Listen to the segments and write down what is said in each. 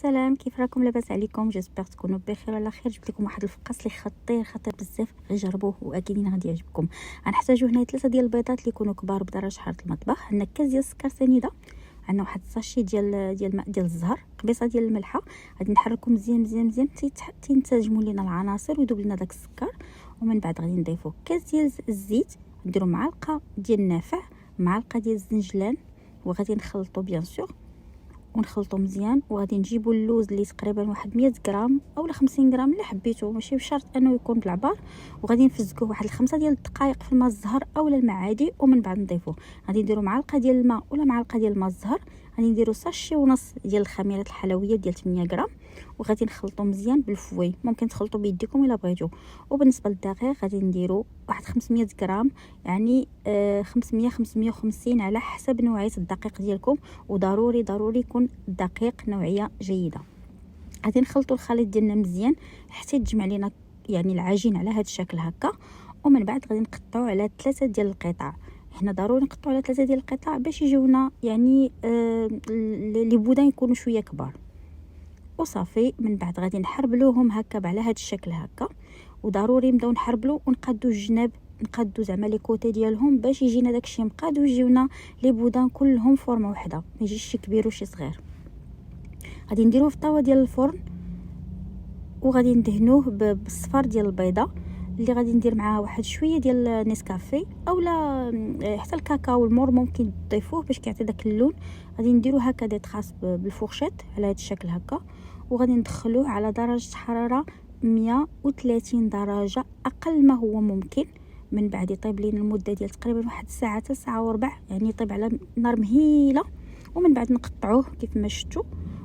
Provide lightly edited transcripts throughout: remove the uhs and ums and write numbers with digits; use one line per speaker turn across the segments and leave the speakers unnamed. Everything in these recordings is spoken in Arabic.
السلام، كيف راكم؟ لاباس عليكم؟ جيسبر تكونوا بخير وعلى خير. جبت لكم واحد الفقاس اللي خطير بزاف، غير جربوه واكيدين غادي يعجبكم. غنحتاجوا هنا 3 ديال البيضات اللي يكونوا كبار بدرجه حراره المطبخ، عندنا كاس ديال السكر سنيده، عندنا واحد الساشي ديال الماء ديال الزهر، قبيصه ديال الملحه. غادي نحركوا مزيان مزيان مزيان تنسجموا لينا العناصر ويذوب لنا داك السكر. ومن بعد غادي نضيفوا كاس ديال الزيت، نديروا معلقه ديال النافع، معلقه ديال الزنجلان، وغادي نخلطوا بيان سور ونخلطو مزيان. وغادي نجيبوا اللوز اللي تقريبا واحد 100 غرام اولا 50 غرام اللي حبيتو، ماشي بشرط انه يكون بالعبار. وغادي نفزكوه واحد 5 ديال الدقائق في الماء الزهر اولا الماء عادي، ومن بعد نضيفوه. غادي نديروا معلقه ديال الماء ولا معلقه ديال الماء الزهر، غادي نديروا ساشي ونص ديال الخميرات الحلويه ديال 8 غرام، وغادي نخلطو مزيان بالفوي. ممكن تخلطوا بيديكم الا بغيتو. وبالنسبه للدقيق غادي نديروا واحد 500 غرام، يعني 500 550 على حسب نوعيه الدقيق ديالكم، وضروري ضروري يكون دقيق نوعيه جيده. غادي نخلطوا الخليط ديالنا مزيان حتى يتجمع لينا يعني العجين على هذا الشكل هكا. ومن بعد غادي نقطعوا على 3 ديال القطع. هنا ضروري نقطعوا على 3 ديال القطع باش يجيونا يعني لي بودان يكونوا شويه كبار. وصافي من بعد غادي نحربلوهم هكا على هذا الشكل هكا. وضروري نبداو نحربلو ونقادو الجناب، نقادو زعما لي كوتي ديالهم باش يجينا داكشي مقاد ويجيونا لي بودان كلهم فورمه وحده، ما يجيش شي كبير وشي صغير. غادي نديروه في الطاوه ديال الفرن وغادي ندهنوه بالصفار ديال البيضه اللي غادي ندير معاه واحد شويه ديال نسكافي اولا حتى الكاكاو المور ممكن تضيفوه باش كيعطي داك اللون. غادي نديرو هكا دي تراس بالفورشيت على هذا الشكل هكا، وغادي ندخلوه على درجه حراره 130 درجه اقل ما هو ممكن. من بعد يطيب لينا المده ديال تقريبا واحد ساعه حتى ساعه وربع، يعني يطيب على نار مهيله. ومن بعد نقطعوه كيف ما شفتوا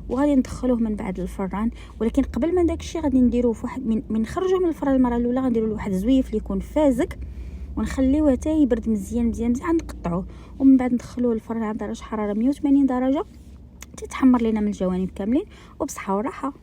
وغادي ندخلوه من بعد الفران. ولكن قبل ما داكشي غادي نديروه في واحد من نخرجوه من الفران المره الاولى غنديروا له واحد الزويف اللي يكون فازك، ونخليوه حتى يبرد مزيان مزيان مزيان، نقطعوه. ومن بعد ندخلوه للفران على درجه حراره 180 درجه تتحمر لينا من الجوانب كاملين. وبصحه وراحه.